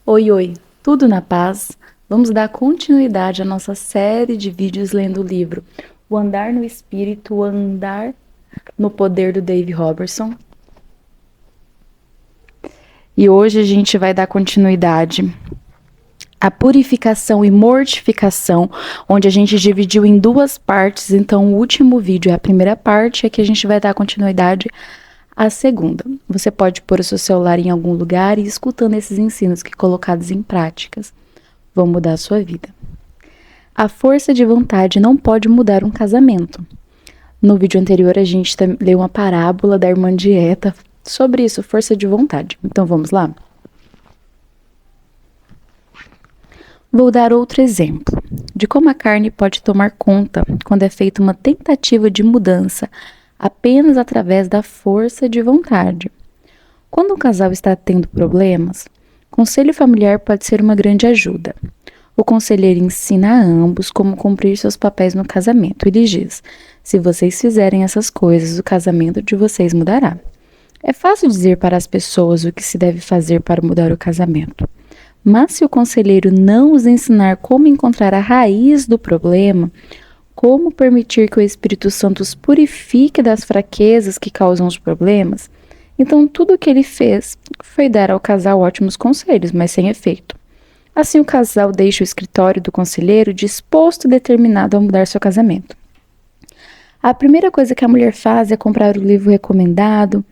Oi, oi, tudo na paz? Vamos dar continuidade à nossa série de vídeos lendo o livro O Andar no Espírito, o Andar no Poder do Dave Robertson. E hoje a gente vai dar continuidade à purificação e mortificação, onde a gente dividiu em duas partes. Então, o último vídeo é a primeira parte, e aqui a gente vai dar continuidade à segunda. Você pode pôr o seu celular em algum lugar e ir escutando esses ensinos que, colocados em práticas, vão mudar a sua vida. A força de vontade não pode mudar um casamento. No vídeo anterior, a gente leu uma parábola da irmã Dieta sobre isso, força de vontade. Então, vamos lá? Vou dar outro exemplo de como a carne pode tomar conta quando é feita uma tentativa de mudança apenas através da força de vontade. Quando um casal está tendo problemas, conselho familiar pode ser uma grande ajuda. O conselheiro ensina a ambos como cumprir seus papéis no casamento e lhes diz: se vocês fizerem essas coisas, o casamento de vocês mudará. É fácil dizer para as pessoas o que se deve fazer para mudar o casamento. Mas se o conselheiro não os ensinar como encontrar a raiz do problema, como permitir que o Espírito Santo os purifique das fraquezas que causam os problemas, então tudo o que ele fez foi dar ao casal ótimos conselhos, mas sem efeito. Assim, o casal deixa o escritório do conselheiro disposto e determinado a mudar seu casamento. A primeira coisa que a mulher faz é comprar o livro recomendado,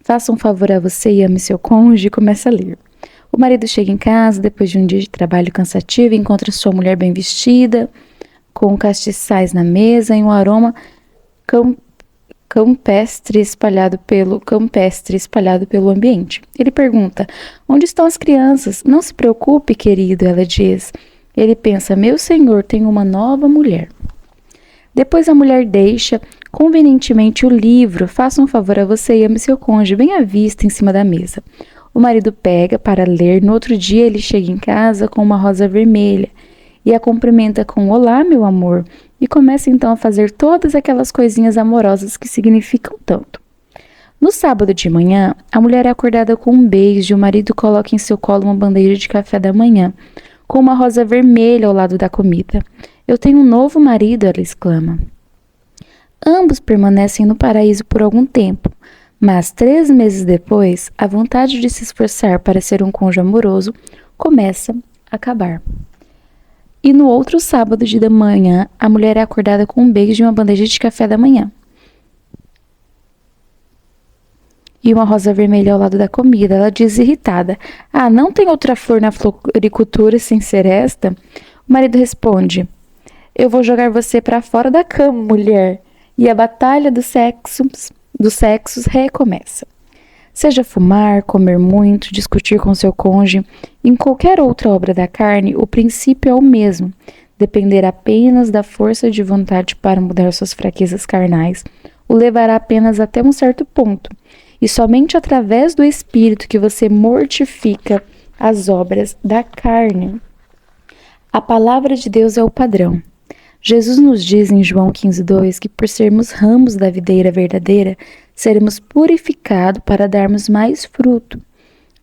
Faça um Favor a Você e Ame Seu Cônjuge, e começa a ler. O marido chega em casa depois de um dia de trabalho cansativo e encontra sua mulher bem vestida, com castiçais na mesa e um aroma campestre espalhado pelo ambiente. Ele pergunta: onde estão as crianças? Não se preocupe, querido, ela diz. Ele pensa: meu senhor tem uma nova mulher. Depois a mulher deixa convenientemente o livro Faça um Favor a Você e Ame Seu Cônjuge bem à vista em cima da mesa. O marido pega para ler. No outro dia ele chega em casa com uma rosa vermelha e a cumprimenta com olá, meu amor, e começa então a fazer todas aquelas coisinhas amorosas que significam tanto. No sábado de manhã, a mulher é acordada com um beijo e o marido coloca em seu colo uma bandeja de café da manhã, com uma rosa vermelha ao lado da comida. Eu tenho um novo marido, ela exclama. Ambos permanecem no paraíso por algum tempo, mas 3 meses depois, a vontade de se esforçar para ser um cônjuge amoroso começa a acabar. E no outro sábado de manhã, a mulher é acordada com um beijo e uma bandeja de café da manhã. E uma rosa vermelha ao lado da comida. Ela diz irritada: ah, não tem outra flor na floricultura sem ser esta? O marido responde: eu vou jogar você para fora da cama, mulher. E a batalha dos sexos recomeça. Seja fumar, comer muito, discutir com seu cônjuge, em qualquer outra obra da carne, o princípio é o mesmo, depender apenas da força de vontade para mudar suas fraquezas carnais, o levará apenas até um certo ponto, e somente através do Espírito que você mortifica as obras da carne. A palavra de Deus é o padrão. Jesus nos diz em João 15:2 que por sermos ramos da videira verdadeira, seremos purificados para darmos mais fruto.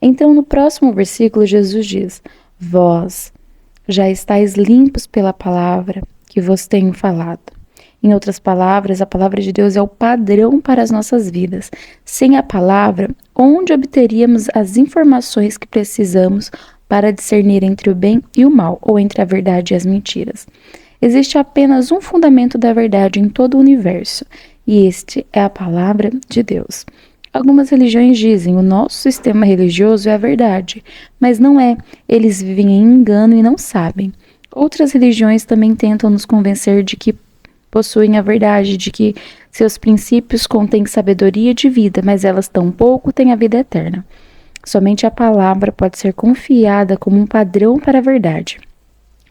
Então, no próximo versículo, Jesus diz: vós já estáis limpos pela palavra que vos tenho falado. Em outras palavras, a palavra de Deus é o padrão para as nossas vidas. Sem a palavra, onde obteríamos as informações que precisamos para discernir entre o bem e o mal, ou entre a verdade e as mentiras? Existe apenas um fundamento da verdade em todo o universo, e este é a palavra de Deus. Algumas religiões dizem: o nosso sistema religioso é a verdade, mas não é. Eles vivem em engano e não sabem. Outras religiões também tentam nos convencer de que possuem a verdade, de que seus princípios contêm sabedoria de vida, mas elas tampouco têm a vida eterna. Somente a palavra pode ser confiada como um padrão para a verdade.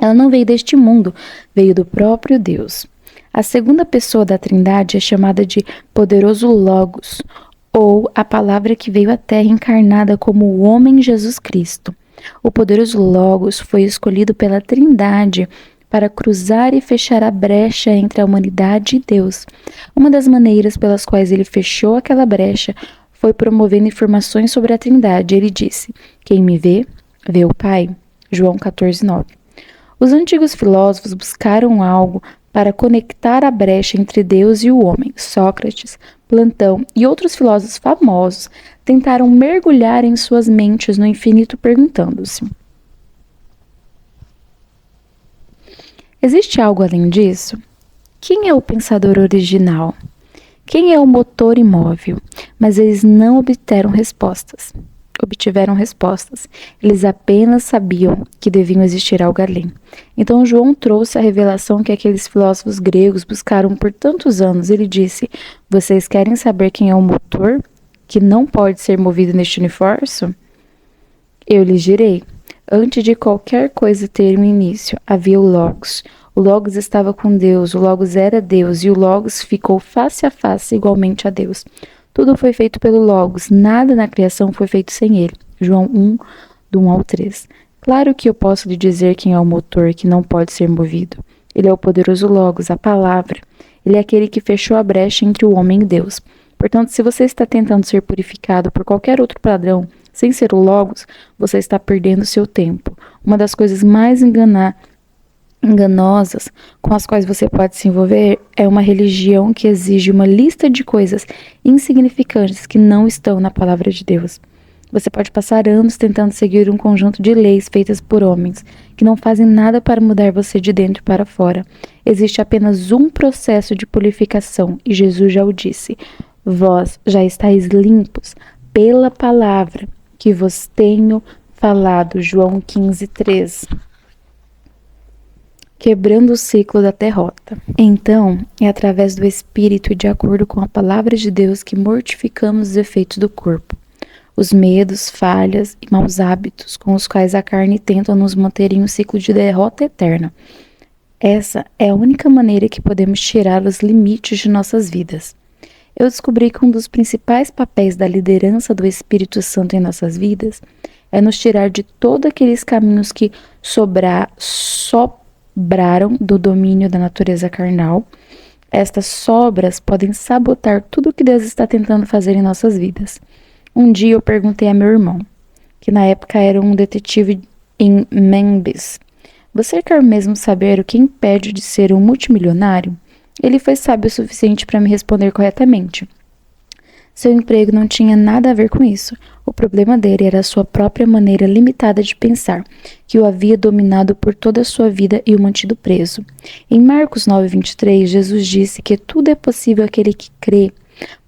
Ela não veio deste mundo, veio do próprio Deus. A segunda pessoa da Trindade é chamada de poderoso Logos, ou a palavra que veio à Terra encarnada como o homem Jesus Cristo. O poderoso Logos foi escolhido pela Trindade para cruzar e fechar a brecha entre a humanidade e Deus. Uma das maneiras pelas quais ele fechou aquela brecha foi promovendo informações sobre a Trindade. Ele disse: quem me vê, vê o Pai. João 14:9. Os antigos filósofos buscaram algo para conectar a brecha entre Deus e o homem. Sócrates, Platão e outros filósofos famosos tentaram mergulhar em suas mentes no infinito perguntando-se: existe algo além disso? Quem é o pensador original? Quem é o motor imóvel? Mas eles não obtiveram respostas. Eles apenas sabiam que deviam existir algo além. Então João trouxe a revelação que aqueles filósofos gregos buscaram por tantos anos. Ele disse: vocês querem saber quem é o motor que não pode ser movido neste universo? Eu lhes direi. Antes de qualquer coisa ter um início, havia o Logos. O Logos estava com Deus, o Logos era Deus, e o Logos ficou face a face igualmente a Deus. Tudo foi feito pelo Logos, nada na criação foi feito sem ele. João 1, do 1 ao 3. Claro que eu posso lhe dizer quem é o motor que não pode ser movido. Ele é o poderoso Logos, a palavra. Ele é aquele que fechou a brecha entre o homem e Deus. Portanto, se você está tentando ser purificado por qualquer outro padrão, sem ser o Logos, você está perdendo seu tempo. Uma das coisas mais enganosas com as quais você pode se envolver é uma religião que exige uma lista de coisas insignificantes que não estão na palavra de Deus. Você pode passar anos tentando seguir um conjunto de leis feitas por homens que não fazem nada para mudar você de dentro para fora. Existe apenas um processo de purificação e Jesus já o disse: vós já estáis limpos pela palavra que vos tenho falado. João 15:3. Quebrando o ciclo da derrota. Então, é através do Espírito e de acordo com a palavra de Deus que mortificamos os efeitos do corpo, os medos, falhas e maus hábitos com os quais a carne tenta nos manter em um ciclo de derrota eterna. Essa é a única maneira que podemos tirar os limites de nossas vidas. Eu descobri que um dos principais papéis da liderança do Espírito Santo em nossas vidas é nos tirar de todos aqueles caminhos que sobraram do domínio da natureza carnal. Estas sobras podem sabotar tudo o que Deus está tentando fazer em nossas vidas. Um dia eu perguntei a meu irmão, que na época era um detetive em Memphis: você quer mesmo saber o que impede de ser um multimilionário? Ele foi sábio o suficiente para me responder corretamente. Seu emprego não tinha nada a ver com isso. O problema dele era a sua própria maneira limitada de pensar, que o havia dominado por toda a sua vida e o mantido preso. Em Marcos 9:23, Jesus disse que tudo é possível àquele que crê.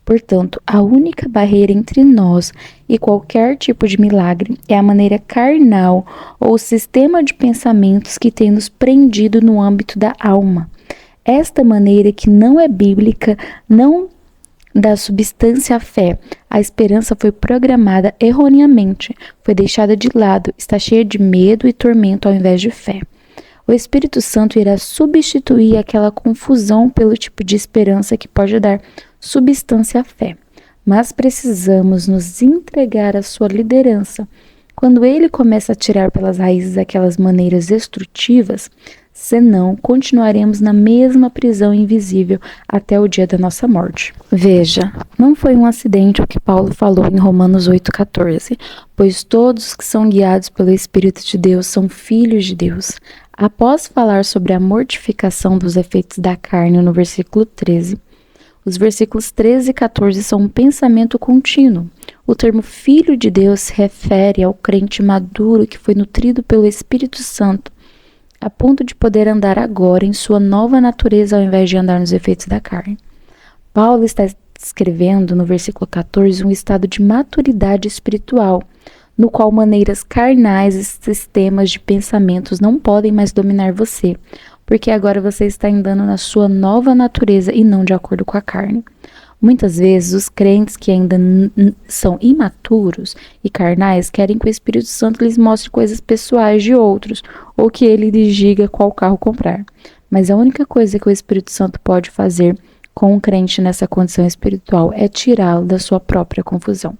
Portanto, a única barreira entre nós e qualquer tipo de milagre é a maneira carnal ou o sistema de pensamentos que tem nos prendido no âmbito da alma. Esta maneira, que não é bíblica, não dá substância à fé. A esperança foi programada erroneamente, foi deixada de lado, está cheia de medo e tormento ao invés de fé. O Espírito Santo irá substituir aquela confusão pelo tipo de esperança que pode dar substância à fé. Mas precisamos nos entregar à sua liderança. Quando ele começa a tirar pelas raízes aquelas maneiras destrutivas, senão continuaremos na mesma prisão invisível até o dia da nossa morte. Veja, não foi um acidente o que Paulo falou em Romanos 8:14, pois todos os que são guiados pelo Espírito de Deus são filhos de Deus. Após falar sobre a mortificação dos efeitos da carne no versículo 13, os versículos 13 e 14 são um pensamento contínuo. O termo filho de Deus se refere ao crente maduro que foi nutrido pelo Espírito Santo, a ponto de poder andar agora em sua nova natureza ao invés de andar nos efeitos da carne. Paulo está descrevendo no versículo 14 um estado de maturidade espiritual, no qual maneiras carnais e sistemas de pensamentos não podem mais dominar você, porque agora você está andando na sua nova natureza e não de acordo com a carne. Muitas vezes, os crentes que ainda são imaturos e carnais querem que o Espírito Santo lhes mostre coisas pessoais de outros, ou que ele lhes diga qual carro comprar. Mas a única coisa que o Espírito Santo pode fazer com um crente nessa condição espiritual é tirá-lo da sua própria confusão.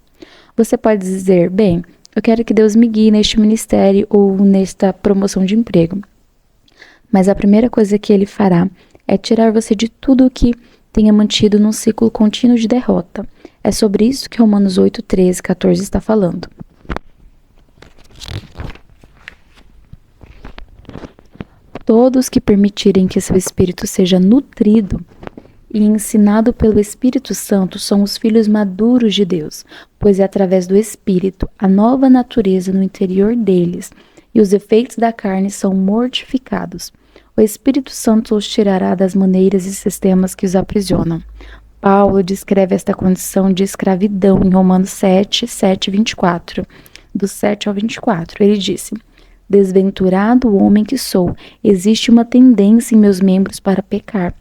Você pode dizer: bem, eu quero que Deus me guie neste ministério ou nesta promoção de emprego. Mas a primeira coisa que ele fará é tirar você de tudo o que tenha mantido num ciclo contínuo de derrota. É sobre isso que Romanos 8, 13 e 14 está falando. Todos que permitirem que seu espírito seja nutrido e ensinado pelo Espírito Santo são os filhos maduros de Deus, pois é através do Espírito a nova natureza no interior deles e os efeitos da carne são mortificados. O Espírito Santo os tirará das maneiras e sistemas que os aprisionam. Paulo descreve esta condição de escravidão em Romanos 7, 24. Do 7 ao 24, ele disse: Desventurado homem que sou, existe uma tendência em meus membros para pecar.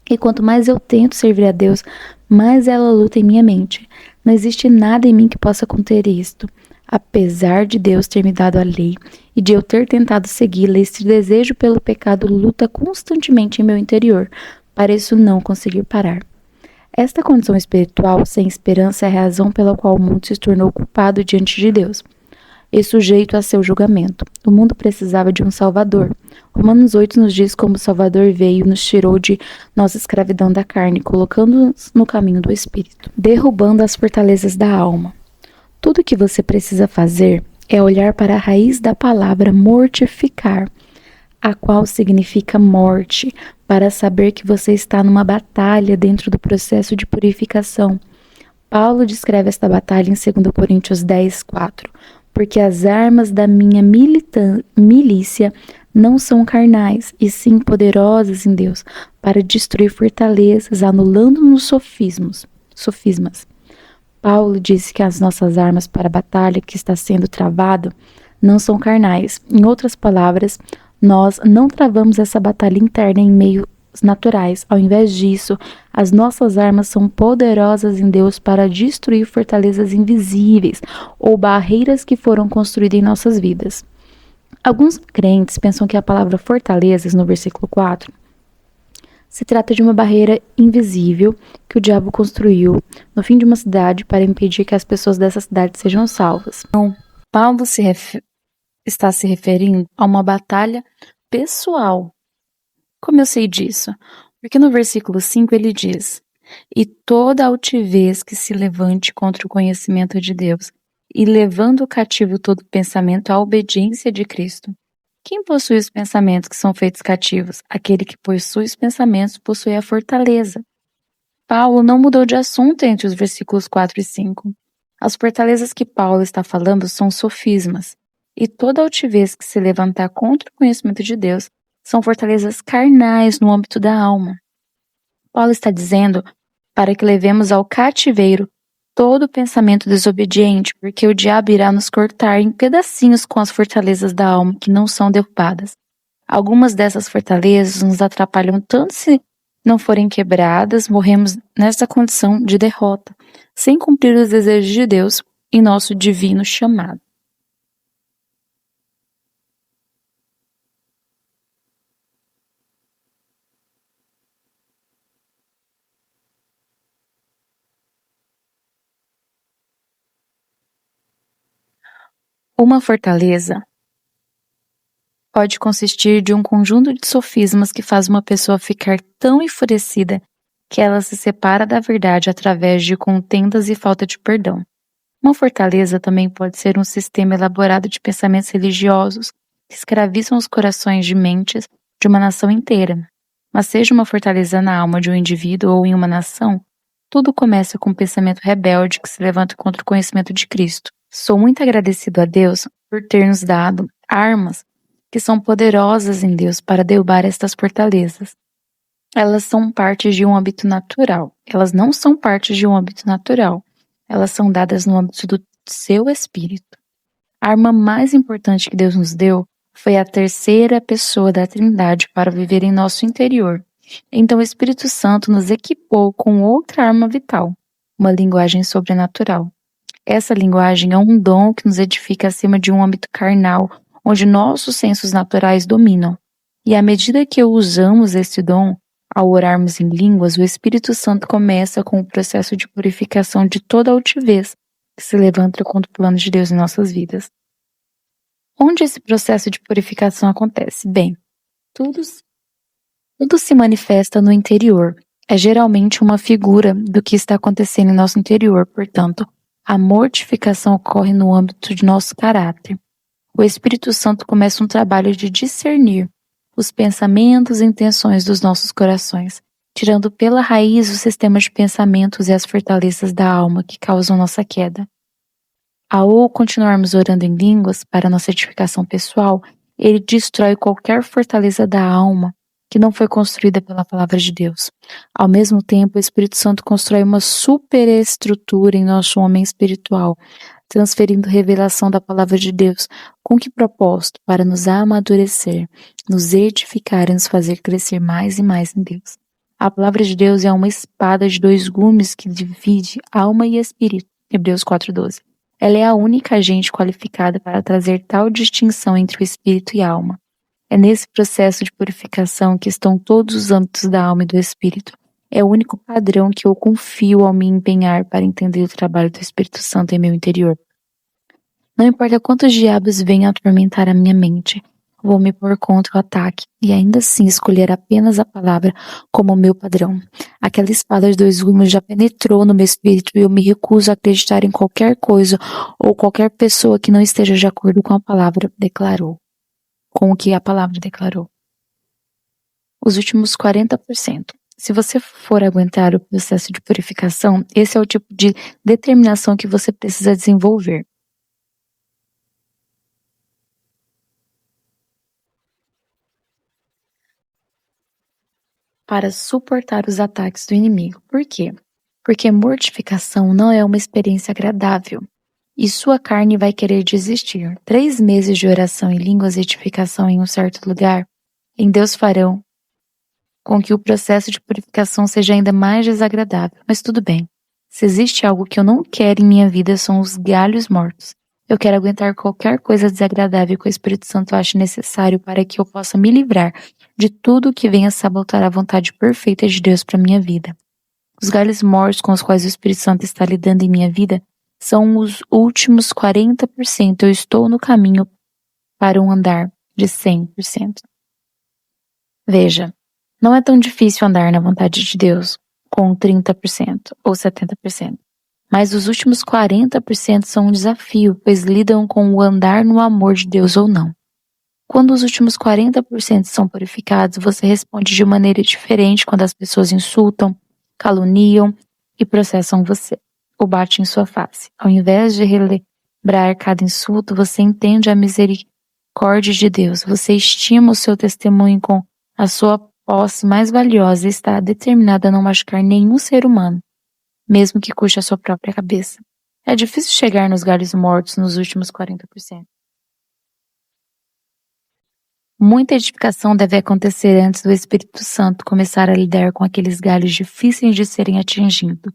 E quanto mais eu tento servir a Deus, mais ela luta em minha mente. Não existe nada em mim que possa conter isto. Apesar de Deus ter me dado a lei e de eu ter tentado segui-la, este desejo pelo pecado luta constantemente em meu interior. Pareço não conseguir parar. Esta condição espiritual sem esperança é a razão pela qual o mundo se tornou culpado diante de Deus e sujeito a seu julgamento. O mundo precisava de um Salvador. Romanos 8 nos diz como o Salvador veio e nos tirou de nossa escravidão da carne, colocando-nos no caminho do Espírito, derrubando as fortalezas da alma. Tudo o que você precisa fazer é olhar para a raiz da palavra mortificar, a qual significa morte, para saber que você está numa batalha dentro do processo de purificação. Paulo descreve esta batalha em 2 Coríntios 10, 4. Porque as armas da minha milícia não são carnais, e sim poderosas em Deus, para destruir fortalezas, anulando-nos sofismas. Paulo disse que as nossas armas para a batalha que está sendo travado não são carnais. Em outras palavras, nós não travamos essa batalha interna em meios naturais. Ao invés disso, as nossas armas são poderosas em Deus para destruir fortalezas invisíveis ou barreiras que foram construídas em nossas vidas. Alguns crentes pensam que a palavra fortalezas, no versículo 4, se trata de uma barreira invisível que o diabo construiu no fim de uma cidade para impedir que as pessoas dessa cidade sejam salvas. Não, Paulo está se referindo a uma batalha pessoal. Como eu sei disso? Porque no versículo 5 ele diz: E toda altivez que se levante contra o conhecimento de Deus, e levando cativo todo pensamento à obediência de Cristo. Quem possui os pensamentos que são feitos cativos? Aquele que possui os pensamentos possui a fortaleza. Paulo não mudou de assunto entre os versículos 4 e 5. As fortalezas que Paulo está falando são sofismas, e toda altivez que se levantar contra o conhecimento de Deus são fortalezas carnais no âmbito da alma. Paulo está dizendo para que levemos ao cativeiro todo pensamento desobediente, porque o diabo irá nos cortar em pedacinhos com as fortalezas da alma que não são derrubadas. Algumas dessas fortalezas nos atrapalham tanto se não forem quebradas, morremos nessa condição de derrota, sem cumprir os desejos de Deus e nosso divino chamado. Uma fortaleza pode consistir de um conjunto de sofismas que faz uma pessoa ficar tão enfurecida que ela se separa da verdade através de contendas e falta de perdão. Uma fortaleza também pode ser um sistema elaborado de pensamentos religiosos que escravizam os corações de mentes de uma nação inteira. Mas seja uma fortaleza na alma de um indivíduo ou em uma nação, tudo começa com um pensamento rebelde que se levanta contra o conhecimento de Cristo. Sou muito agradecido a Deus por ter nos dado armas que são poderosas em Deus para derrubar estas fortalezas. Elas são parte de um âmbito natural. Elas não são parte de um âmbito natural. Elas são dadas no âmbito do seu espírito. A arma mais importante que Deus nos deu foi a terceira pessoa da Trindade para viver em nosso interior. Então o Espírito Santo nos equipou com outra arma vital, uma linguagem sobrenatural. Essa linguagem é um dom que nos edifica acima de um âmbito carnal, onde nossos sensos naturais dominam. E à medida que usamos esse dom, ao orarmos em línguas, o Espírito Santo começa com o processo de purificação de toda altivez que se levanta contra o plano de Deus em nossas vidas. Onde esse processo de purificação acontece? Bem, tudo se manifesta no interior. É geralmente uma figura do que está acontecendo em nosso interior, portanto, a mortificação ocorre no âmbito de nosso caráter. O Espírito Santo começa um trabalho de discernir os pensamentos e intenções dos nossos corações, tirando pela raiz o sistema de pensamentos e as fortalezas da alma que causam nossa queda. Ao continuarmos orando em línguas para nossa edificação pessoal, ele destrói qualquer fortaleza da alma que não foi construída pela palavra de Deus. Ao mesmo tempo, o Espírito Santo constrói uma superestrutura em nosso homem espiritual, transferindo revelação da palavra de Deus. Com que propósito? Para nos amadurecer, nos edificar e nos fazer crescer mais e mais em Deus. A palavra de Deus é uma espada de 2 gumes que divide alma e espírito. Hebreus 4:12. Ela é a única agente qualificada para trazer tal distinção entre o espírito e a alma. É nesse processo de purificação que estão todos os âmbitos da alma e do espírito. É o único padrão que eu confio ao me empenhar para entender o trabalho do Espírito Santo em meu interior. Não importa quantos diabos venham atormentar a minha mente, vou me pôr contra o ataque e ainda assim escolher apenas a palavra como meu padrão. Aquela espada de 2 gumes já penetrou no meu espírito e eu me recuso a acreditar em qualquer coisa ou qualquer pessoa que não esteja de acordo com a palavra declarou. Com o que a palavra declarou. Os últimos 40%. Se você for aguentar o processo de purificação, esse é o tipo de determinação que você precisa desenvolver. Para suportar os ataques do inimigo. Por quê? Porque mortificação não é uma experiência agradável. E sua carne vai querer desistir. 3 meses de oração em línguas e edificação em um certo lugar, em Deus farão com que o processo de purificação seja ainda mais desagradável. Mas tudo bem. Se existe algo que eu não quero em minha vida, são os galhos mortos. Eu quero aguentar qualquer coisa desagradável que o Espírito Santo ache necessário para que eu possa me livrar de tudo que venha sabotar a vontade perfeita de Deus para minha vida. Os galhos mortos com os quais o Espírito Santo está lidando em minha vida são os últimos 40%. Eu estou no caminho para um andar de 100%. Veja, não é tão difícil andar na vontade de Deus com 30% ou 70%. Mas os últimos 40% são um desafio, pois lidam com o andar no amor de Deus ou não. Quando os últimos 40% são purificados, você responde de maneira diferente quando as pessoas insultam, caluniam e processam você, ou batem em sua face. Ao invés de relembrar cada insulto, você entende a misericórdia de Deus. Você estima o seu testemunho com a sua posse mais valiosa e está determinada a não machucar nenhum ser humano, mesmo que custe a sua própria cabeça. É difícil chegar nos galhos mortos nos últimos 40%. Muita edificação deve acontecer antes do Espírito Santo começar a lidar com aqueles galhos difíceis de serem atingidos,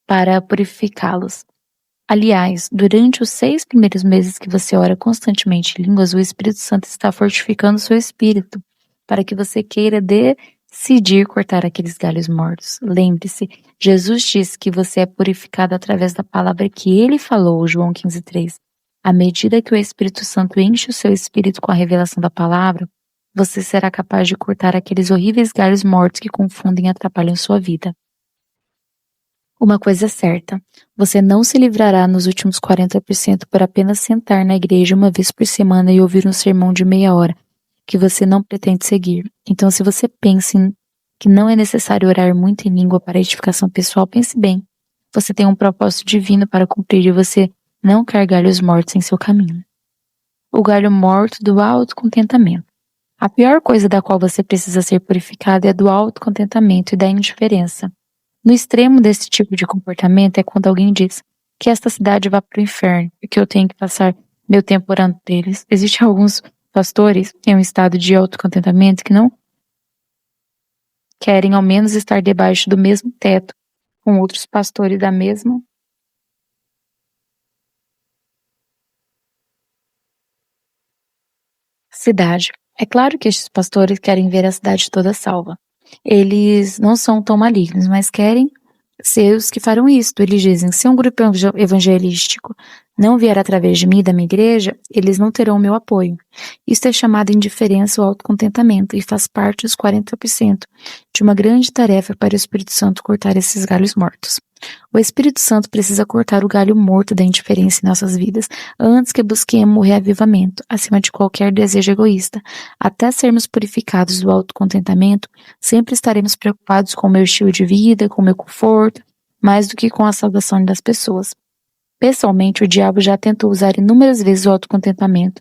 para purificá-los. Aliás, durante os 6 primeiros meses que você ora constantemente em línguas, o Espírito Santo está fortificando seu espírito, para que você queira decidir cortar aqueles galhos mortos. Lembre-se, Jesus disse que você é purificado através da palavra que ele falou, João 15:3. À medida que o Espírito Santo enche o seu espírito com a revelação da palavra, você será capaz de cortar aqueles horríveis galhos mortos que confundem e atrapalham sua vida. Uma coisa é certa, você não se livrará nos últimos 40% por apenas sentar na igreja uma vez por semana e ouvir um sermão de meia hora, que você não pretende seguir. Então, se você pensa que não é necessário orar muito em língua para edificação pessoal, pense bem. Você tem um propósito divino para cumprir e você não quer galhos mortos em seu caminho. O galho morto do autocontentamento. A pior coisa da qual você precisa ser purificado é do autocontentamento e da indiferença. No extremo desse tipo de comportamento é quando alguém diz que esta cidade vá para o inferno e que eu tenho que passar meu tempo orando deles. Existem alguns pastores em um estado de autocontentamento que não querem ao menos estar debaixo do mesmo teto com outros pastores da mesma cidade. É claro que estes pastores querem ver a cidade toda salva. Eles não são tão malignos, mas querem ser os que farão isto. Eles dizem, se um grupo evangelístico não vier através de mim e da minha igreja, eles não terão o meu apoio. Isso é chamado indiferença ou autocontentamento e faz parte dos 40% de uma grande tarefa para o Espírito Santo cortar esses galhos mortos. O Espírito Santo precisa cortar o galho morto da indiferença em nossas vidas antes que busquemos o reavivamento, acima de qualquer desejo egoísta. Até sermos purificados do autocontentamento, sempre estaremos preocupados com o meu estilo de vida, com o meu conforto, mais do que com a salvação das pessoas. Pessoalmente, o diabo já tentou usar inúmeras vezes o autocontentamento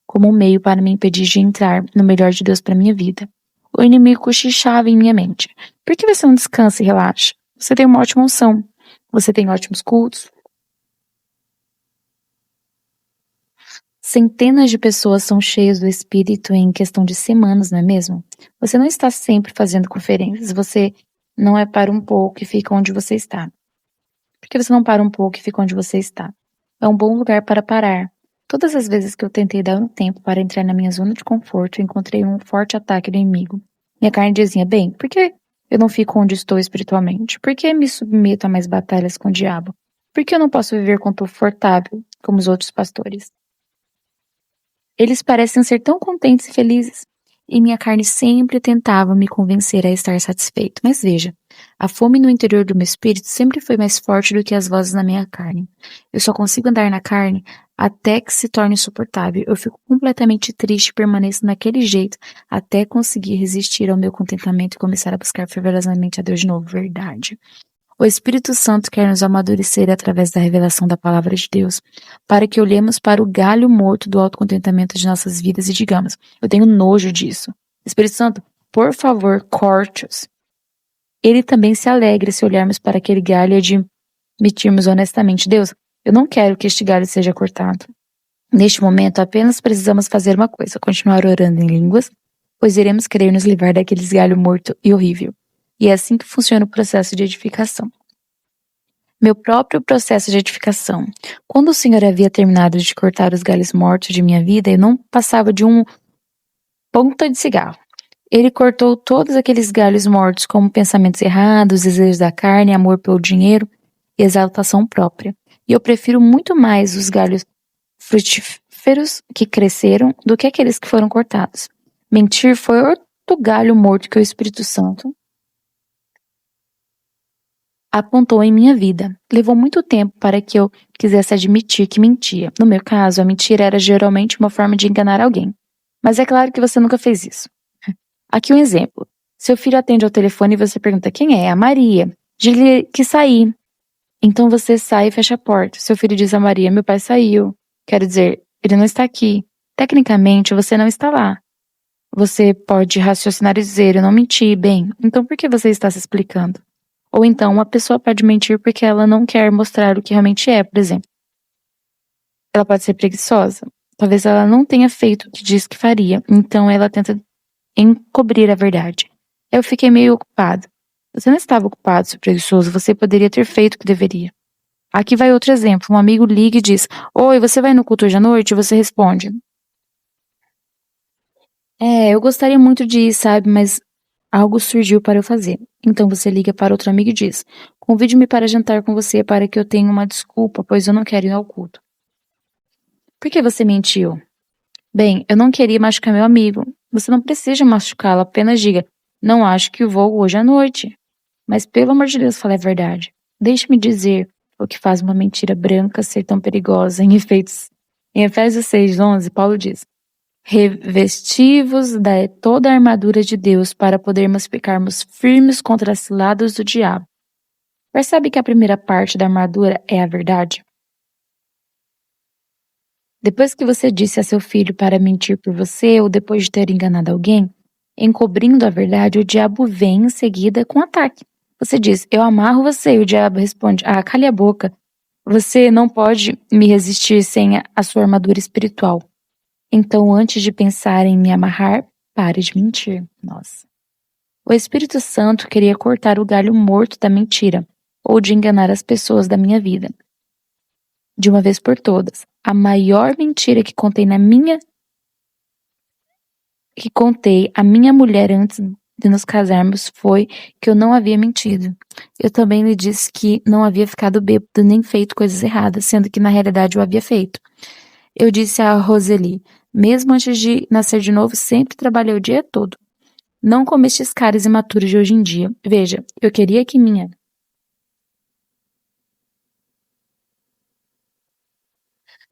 como um meio para me impedir de entrar no melhor de Deus para minha vida. O inimigo cochichava em minha mente. Por que você não descansa e relaxa? Você tem uma ótima unção. Você tem ótimos cultos. Centenas de pessoas são cheias do Espírito em questão de semanas, não é mesmo? Você não está sempre fazendo conferências. Você não é para um pouco e fica onde você está. Por que você não para um pouco e fica onde você está? É um bom lugar para parar. Todas as vezes que eu tentei dar um tempo para entrar na minha zona de conforto, eu encontrei um forte ataque do inimigo. Minha carne dizia, bem, por que eu não fico onde estou espiritualmente? Por que me submeto a mais batalhas com o diabo? Por que eu não posso viver confortável como os outros pastores? Eles parecem ser tão contentes e felizes. E minha carne sempre tentava me convencer a estar satisfeito. Mas veja, a fome no interior do meu espírito sempre foi mais forte do que as vozes na minha carne. Eu só consigo andar na carne até que se torne insuportável. Eu fico completamente triste e permaneço naquele jeito até conseguir resistir ao meu contentamento e começar a buscar fervorosamente a Deus de novo. Verdade. O Espírito Santo quer nos amadurecer através da revelação da palavra de Deus, para que olhemos para o galho morto do autocontentamento de nossas vidas e digamos, eu tenho nojo disso. Espírito Santo, por favor, corte-os. Ele também se alegra se olharmos para aquele galho e admitirmos honestamente, Deus, eu não quero que este galho seja cortado. Neste momento, apenas precisamos fazer uma coisa, continuar orando em línguas, pois iremos querer nos livrar daqueles galho morto e horrível. E é assim que funciona o processo de edificação. Meu próprio processo de edificação. Quando o Senhor havia terminado de cortar os galhos mortos de minha vida, eu não passava de uma ponta de cigarro. Ele cortou todos aqueles galhos mortos como pensamentos errados, desejos da carne, amor pelo dinheiro e exaltação própria. E eu prefiro muito mais os galhos frutíferos que cresceram do que aqueles que foram cortados. Mentir foi outro galho morto que o Espírito Santo apontou em minha vida. Levou muito tempo para que eu quisesse admitir que mentia. No meu caso, a mentira era geralmente uma forma de enganar alguém. Mas é claro que você nunca fez isso. Aqui um exemplo. Seu filho atende ao telefone e você pergunta quem é? A Maria. Diga que saí. Então você sai e fecha a porta. Seu filho diz a Maria, meu pai saiu. Quero dizer, ele não está aqui. Tecnicamente, você não está lá. Você pode raciocinar e dizer, eu não menti, bem, então por que você está se explicando? Ou então, uma pessoa pode mentir porque ela não quer mostrar o que realmente é, por exemplo. Ela pode ser preguiçosa. Talvez ela não tenha feito o que diz que faria, então ela tenta encobrir a verdade. Eu fiquei meio ocupado. Você não estava ocupado, seu preguiçoso, você poderia ter feito o que deveria. Aqui vai outro exemplo. Um amigo liga e diz, oi, você vai no culto hoje à noite? E você responde, eu gostaria muito de ir, sabe, mas algo surgiu para eu fazer. Então você liga para outro amigo e diz, convide-me para jantar com você para que eu tenha uma desculpa, pois eu não quero ir ao culto. Por que você mentiu? Bem, eu não queria machucar meu amigo. Você não precisa machucá-lo, apenas diga, não acho que vou hoje à noite. Mas pelo amor de Deus, fale a verdade. Deixe-me dizer o que faz uma mentira branca ser tão perigosa. Em Efésios 6:11, Paulo diz, revestivos de toda a armadura de Deus para podermos ficarmos firmes contra as ciladas do diabo. Percebe que a primeira parte da armadura é a verdade? Depois que você disse a seu filho para mentir por você ou depois de ter enganado alguém, encobrindo a verdade, o diabo vem em seguida com ataque. Você diz, eu amarro você, e o diabo responde, cale a boca. Você não pode me resistir sem a sua armadura espiritual. Então, antes de pensar em me amarrar, pare de mentir. Nossa. O Espírito Santo queria cortar o galho morto da mentira, ou de enganar as pessoas da minha vida. De uma vez por todas, a maior mentira que contei a minha mulher antes de nos casarmos foi que eu não havia mentido. Eu também lhe disse que não havia ficado bêbado nem feito coisas erradas, sendo que na realidade eu havia feito. Eu disse a Roseli, mesmo antes de nascer de novo, sempre trabalhei o dia todo. Não como estes caras imaturos de hoje em dia. Veja, eu queria que minha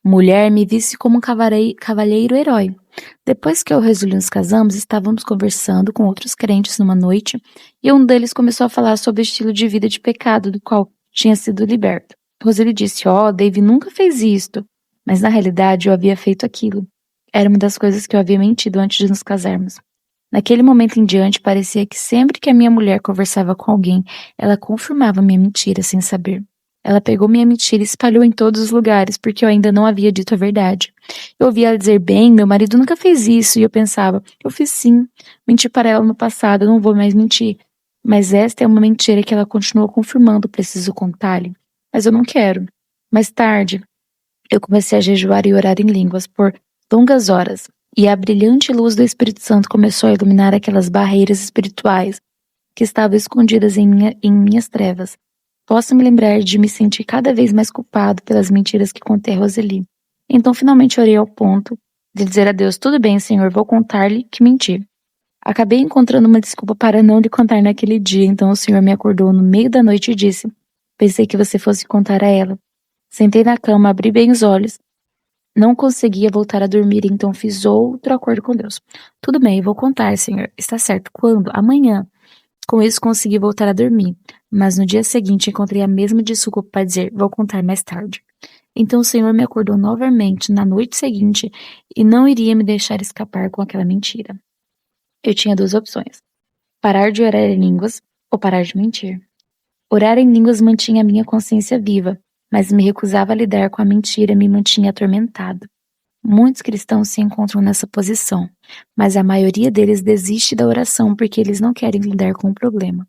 mulher me visse como um cavalheiro herói. Depois que eu e Roseli nos casamos, estávamos conversando com outros crentes numa noite e um deles começou a falar sobre o estilo de vida de pecado do qual tinha sido liberto. Roseli disse: "Oh, Dave nunca fez isto." Mas na realidade eu havia feito aquilo. Era uma das coisas que eu havia mentido antes de nos casarmos. Naquele momento em diante, parecia que sempre que a minha mulher conversava com alguém, ela confirmava minha mentira sem saber. Ela pegou minha mentira e espalhou em todos os lugares, porque eu ainda não havia dito a verdade. Eu ouvia ela dizer: "Bem, meu marido nunca fez isso." E eu pensava: "Eu fiz sim. Menti para ela no passado, eu não vou mais mentir." Mas esta é uma mentira que ela continuou confirmando. Preciso contar-lhe. Mas eu não quero. Mais tarde, eu comecei a jejuar e orar em línguas por longas horas, e a brilhante luz do Espírito Santo começou a iluminar aquelas barreiras espirituais que estavam escondidas em minhas trevas. Posso me lembrar de me sentir cada vez mais culpado pelas mentiras que contei a Roseli. Então finalmente orei ao ponto de dizer a Deus: "Tudo bem, Senhor, vou contar-lhe que menti." Acabei encontrando uma desculpa para não lhe contar naquele dia, então o Senhor me acordou no meio da noite e disse: "Pensei que você fosse contar a ela." Sentei na cama, abri bem os olhos. Não conseguia voltar a dormir, então fiz outro acordo com Deus. "Tudo bem, vou contar, Senhor." "Está certo. Quando?" "Amanhã." Com isso consegui voltar a dormir, mas no dia seguinte encontrei a mesma desculpa para dizer: "Vou contar mais tarde." Então o Senhor me acordou novamente na noite seguinte e não iria me deixar escapar com aquela mentira. Eu tinha duas opções: parar de orar em línguas ou parar de mentir. Orar em línguas mantinha a minha consciência viva, mas me recusava a lidar com a mentira e me mantinha atormentado. Muitos cristãos se encontram nessa posição, mas a maioria deles desiste da oração porque eles não querem lidar com o problema.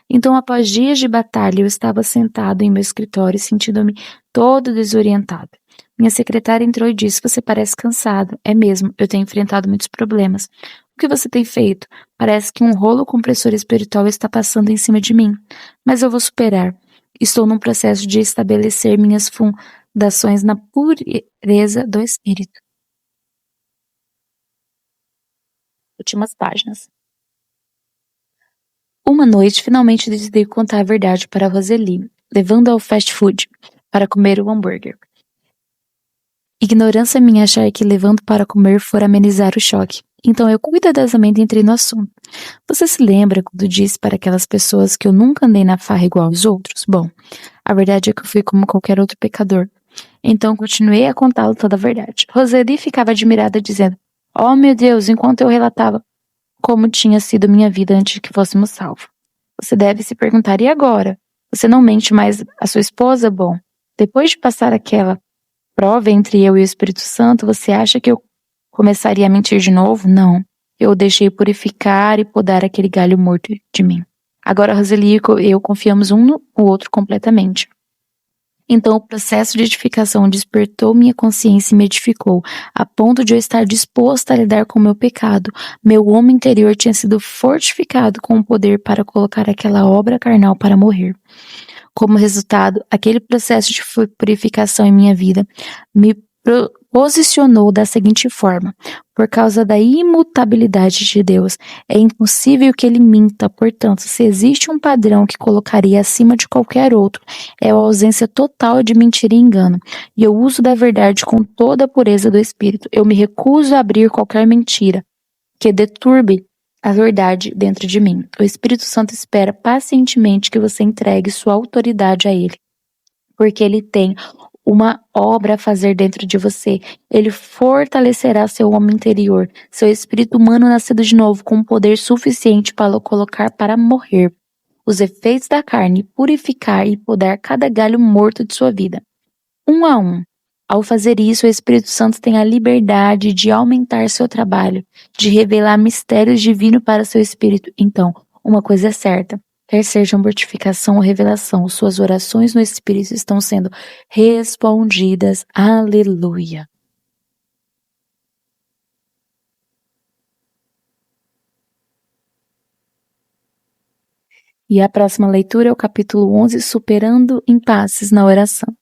Então, após dias de batalha, eu estava sentado em meu escritório, sentindo-me todo desorientado. Minha secretária entrou e disse: "Você parece cansado." "É mesmo, eu tenho enfrentado muitos problemas." "O que você tem feito?" "Parece que um rolo compressor espiritual está passando em cima de mim. Mas eu vou superar. Estou num processo de estabelecer minhas fundações na pureza do espírito." Últimas páginas. Uma noite, finalmente decidi contar a verdade para Roseli, levando ao fast food para comer o hambúrguer. Ignorância minha achar que levando para comer for amenizar o choque. Então eu cuidadosamente entrei no assunto. "Você se lembra quando disse para aquelas pessoas que eu nunca andei na farra igual aos outros? Bom, a verdade é que eu fui como qualquer outro pecador." Então continuei a contá-lo toda a verdade. Roseli ficava admirada, dizendo: "Oh, meu Deus!" enquanto eu relatava como tinha sido minha vida antes que fôssemos salvos. Você deve se perguntar: "E agora? Você não mente mais à sua esposa?" Bom, depois de passar aquela prova entre eu e o Espírito Santo, você acha que eu começaria a mentir de novo? Não. Eu o deixei purificar e podar aquele galho morto de mim. Agora Roseli e eu confiamos um no outro completamente. Então o processo de edificação despertou minha consciência e me edificou, a ponto de eu estar disposta a lidar com o meu pecado. Meu homem interior tinha sido fortificado com o poder para colocar aquela obra carnal para morrer. Como resultado, aquele processo de purificação em minha vida me posicionou da seguinte forma: por causa da imutabilidade de Deus, é impossível que ele minta. Portanto, se existe um padrão que colocaria acima de qualquer outro, é a ausência total de mentira e engano. E eu uso da verdade com toda a pureza do espírito. Eu me recuso a abrir qualquer mentira que deturbe a verdade dentro de mim. O Espírito Santo espera pacientemente que você entregue sua autoridade a ele, porque ele tem uma obra a fazer dentro de você. Ele fortalecerá seu homem interior, seu espírito humano nascido de novo, com poder suficiente para o colocar para morrer os efeitos da carne, purificar e podar cada galho morto de sua vida, um a um. Ao fazer isso, o Espírito Santo tem a liberdade de aumentar seu trabalho, de revelar mistérios divinos para seu espírito. Então, uma coisa é certa: quer seja mortificação ou revelação, suas orações no espírito estão sendo respondidas. Aleluia. E a próxima leitura é o capítulo 11, Superando Impasses na Oração.